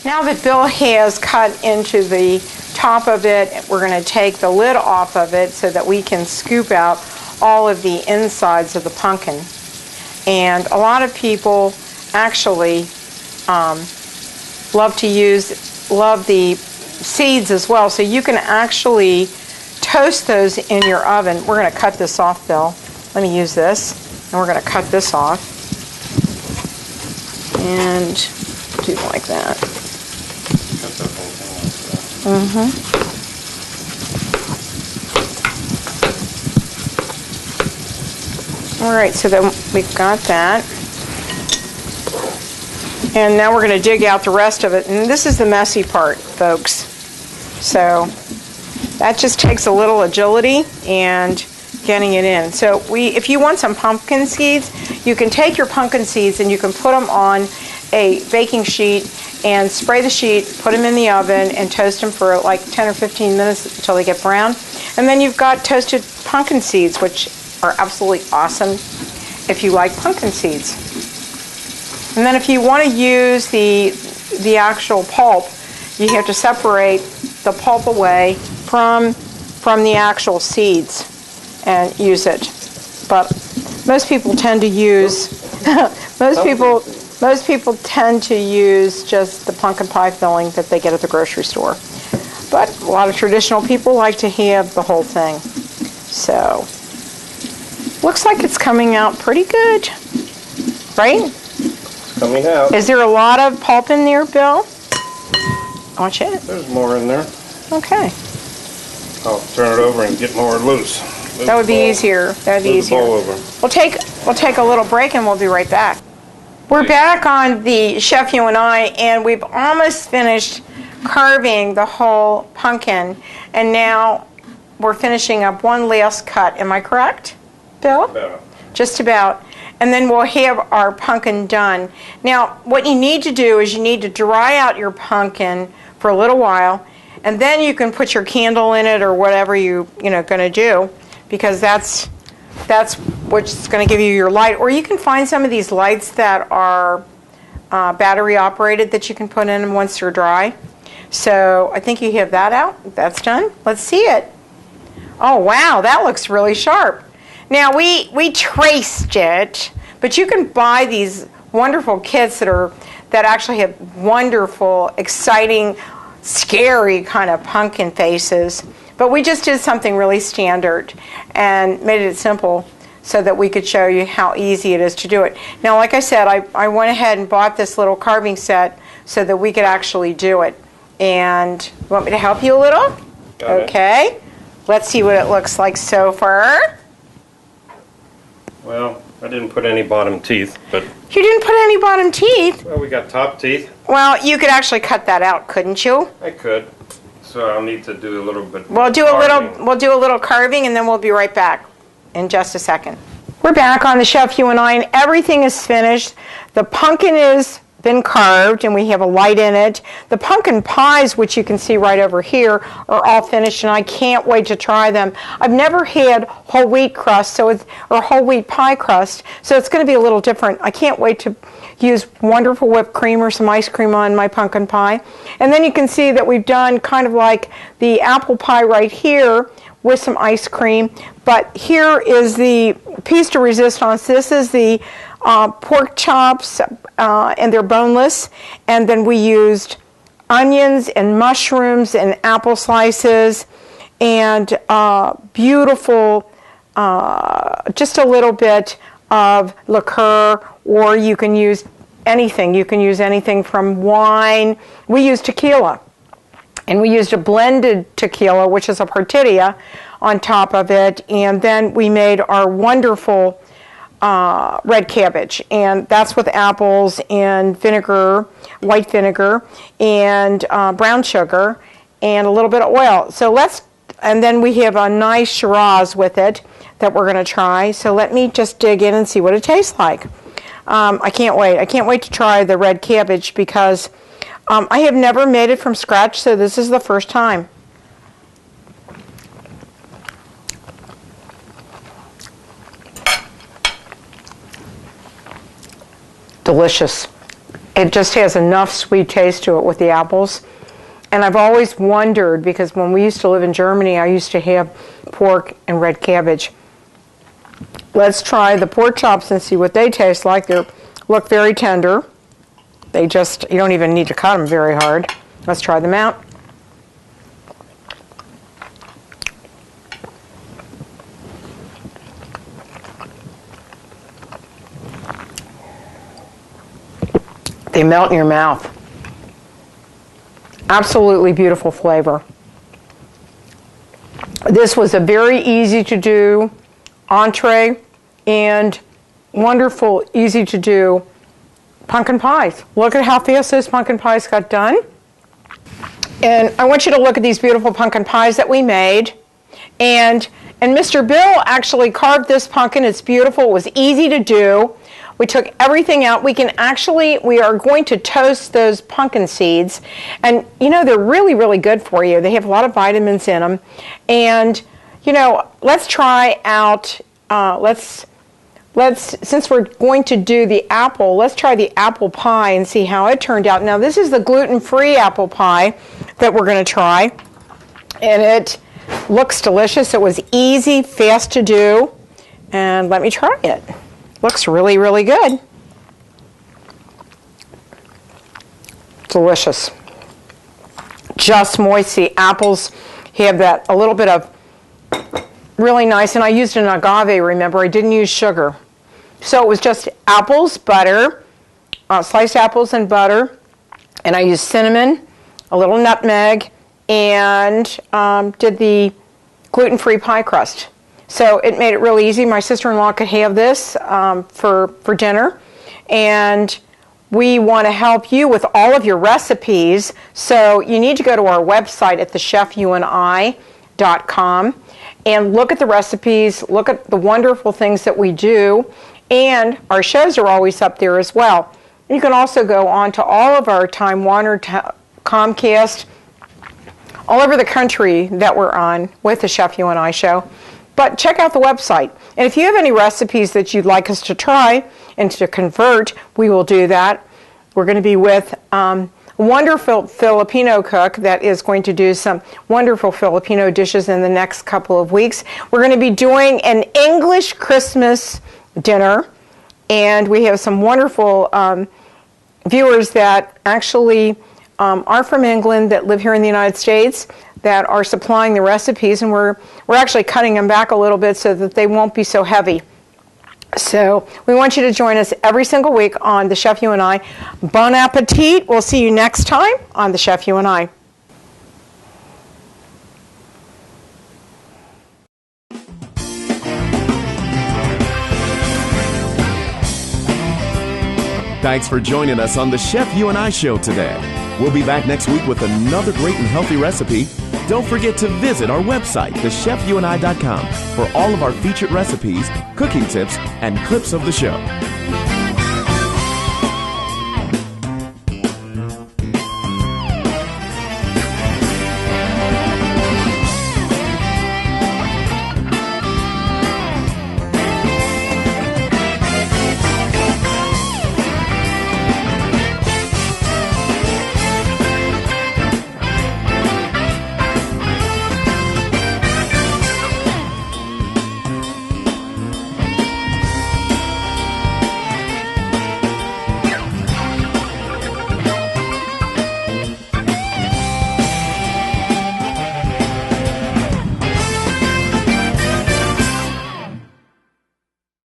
Now that Bill has cut into the top of it, we're going to take the lid off of it so that we can scoop out all of the insides of the pumpkin. And a lot of people actually love the seeds as well. So you can actually toast those in your oven. We're going to cut this off, Bill. Let me use this. And we're going to cut this off. And do like that. All right, so then we've got that. And now we're going to dig out the rest of it. And this is the messy part, folks. So that just takes a little agility and getting it in. So if you want some pumpkin seeds, you can take your pumpkin seeds and you can put them on a baking sheet and spray the sheet, put them in the oven, and toast them for like 10 or 15 minutes until they get brown. And then you've got toasted pumpkin seeds, which are absolutely awesome if you like pumpkin seeds. And then if you want to use the actual pulp, you have to separate the pulp away from the actual seeds and use it. But most people tend to use most people tend to use just the pumpkin pie filling that they get at the grocery store. But a lot of traditional people like to have the whole thing. So, looks like it's coming out pretty good, right? It's coming out. Is there a lot of pulp in there, Bill? Watch it. There's more in there. Okay. I'll turn it over and get more loose. That would be easier. That would be easier. We'll take a little break and we'll be right back. We're back on the Chef You and I, and we've almost finished carving the whole pumpkin, and now we're finishing up one last cut. Am I correct, Bill? About. Just about. And then we'll have our pumpkin done. Now, what you need to do is you need to dry out your pumpkin for a little while, and then you can put your candle in it or whatever you're going to do, because that's what's going to give you your light. Or you can find some of these lights that are battery operated that you can put in once they're dry. So I think you have that out. That's done. Let's see it. Oh wow, that looks really sharp. Now we traced it, but you can buy these wonderful kits that actually have wonderful, exciting, scary kind of pumpkin faces. But we just did something really standard and made it simple so that we could show you how easy it is to do it. Now, like I said, I went ahead and bought this little carving set so that we could actually do it. And you want me to help you a little? Okay. Let's see what it looks like so far. Well, I didn't put any bottom teeth, but... You didn't put any bottom teeth? Well, we got top teeth. Well, you could actually cut that out, couldn't you? I could. So I'll need to do a little bit more carving. We'll do a little carving, and then we'll be right back in just a second. We're back on the Chef You and I, and everything is finished. The pumpkin has been carved, and we have a light in it. The pumpkin pies, which you can see right over here, are all finished, and I can't wait to try them. I've never had whole wheat crust, or whole wheat pie crust, so it's going to be a little different. I can't wait to use wonderful whipped cream or some ice cream on my pumpkin pie. And then you can see that we've done kind of like the apple pie right here with some ice cream. But here is the piece de resistance. This is the pork chops, and they're boneless. And then we used onions and mushrooms and apple slices and beautiful, just a little bit of liqueur, or you can use anything. You can use anything from wine. We used tequila, and we used a blended tequila, which is a partilla, on top of it, and then we made our wonderful red cabbage, and that's with apples and vinegar, white vinegar, and brown sugar, and a little bit of oil. And then we have a nice Shiraz with it that we're going to try. So let me just dig in and see what it tastes like. I can't wait. I can't wait to try the red cabbage because I have never made it from scratch, so this is the first time. Delicious. It just has enough sweet taste to it with the apples. And I've always wondered, because when we used to live in Germany, I used to have pork and red cabbage. Let's try the pork chops and see what they taste like. They look very tender. You don't even need to cut them very hard. Let's try them out. They melt in your mouth. Absolutely beautiful flavor. This was a very easy to do entree and wonderful, easy to do pumpkin pies. Look at how fast those pumpkin pies got done. And I want you to look at these beautiful pumpkin pies that we made. And Mr. Bill actually carved this pumpkin. It's beautiful. It was easy to do. We took everything out. We are going to toast those pumpkin seeds. And, they're really, really good for you. They have a lot of vitamins in them. And, let's try out, since we're going to do the apple, let's try the apple pie and see how it turned out. Now, this is the gluten-free apple pie that we're going to try. And it looks delicious. It was easy, fast to do. And let me try it. Looks really, really good. Delicious. Just moist. The apples have that a little bit of really nice, and I used an agave, remember, I didn't use sugar. So it was just apples, butter, sliced apples and butter, and I used cinnamon, a little nutmeg, and did the gluten-free pie crust. So it made it really easy. My sister-in-law could have this for dinner. And we want to help you with all of your recipes. So you need to go to our website at thechefyouandi.com and look at the recipes, look at the wonderful things that we do. And our shows are always up there as well. You can also go on to all of our Time Warner, Comcast, all over the country that we're on with the Chef You and I show. But check out the website. And if you have any recipes that you'd like us to try and to convert, we will do that. We're going to be with a wonderful Filipino cook that is going to do some wonderful Filipino dishes in the next couple of weeks. We're going to be doing an English Christmas dinner. And we have some wonderful viewers that actually are from England that live here in the United States that are supplying the recipes, and we're actually cutting them back a little bit so that they won't be so heavy. So we want you to join us every single week on The Chef You and I. Bon appetit. We'll see you next time on The Chef You and I. Thanks for joining us on The Chef You and I show today. We'll be back next week with another great and healthy recipe. Don't forget to visit our website, thechefyouandi.com, for all of our featured recipes, cooking tips, and clips of the show.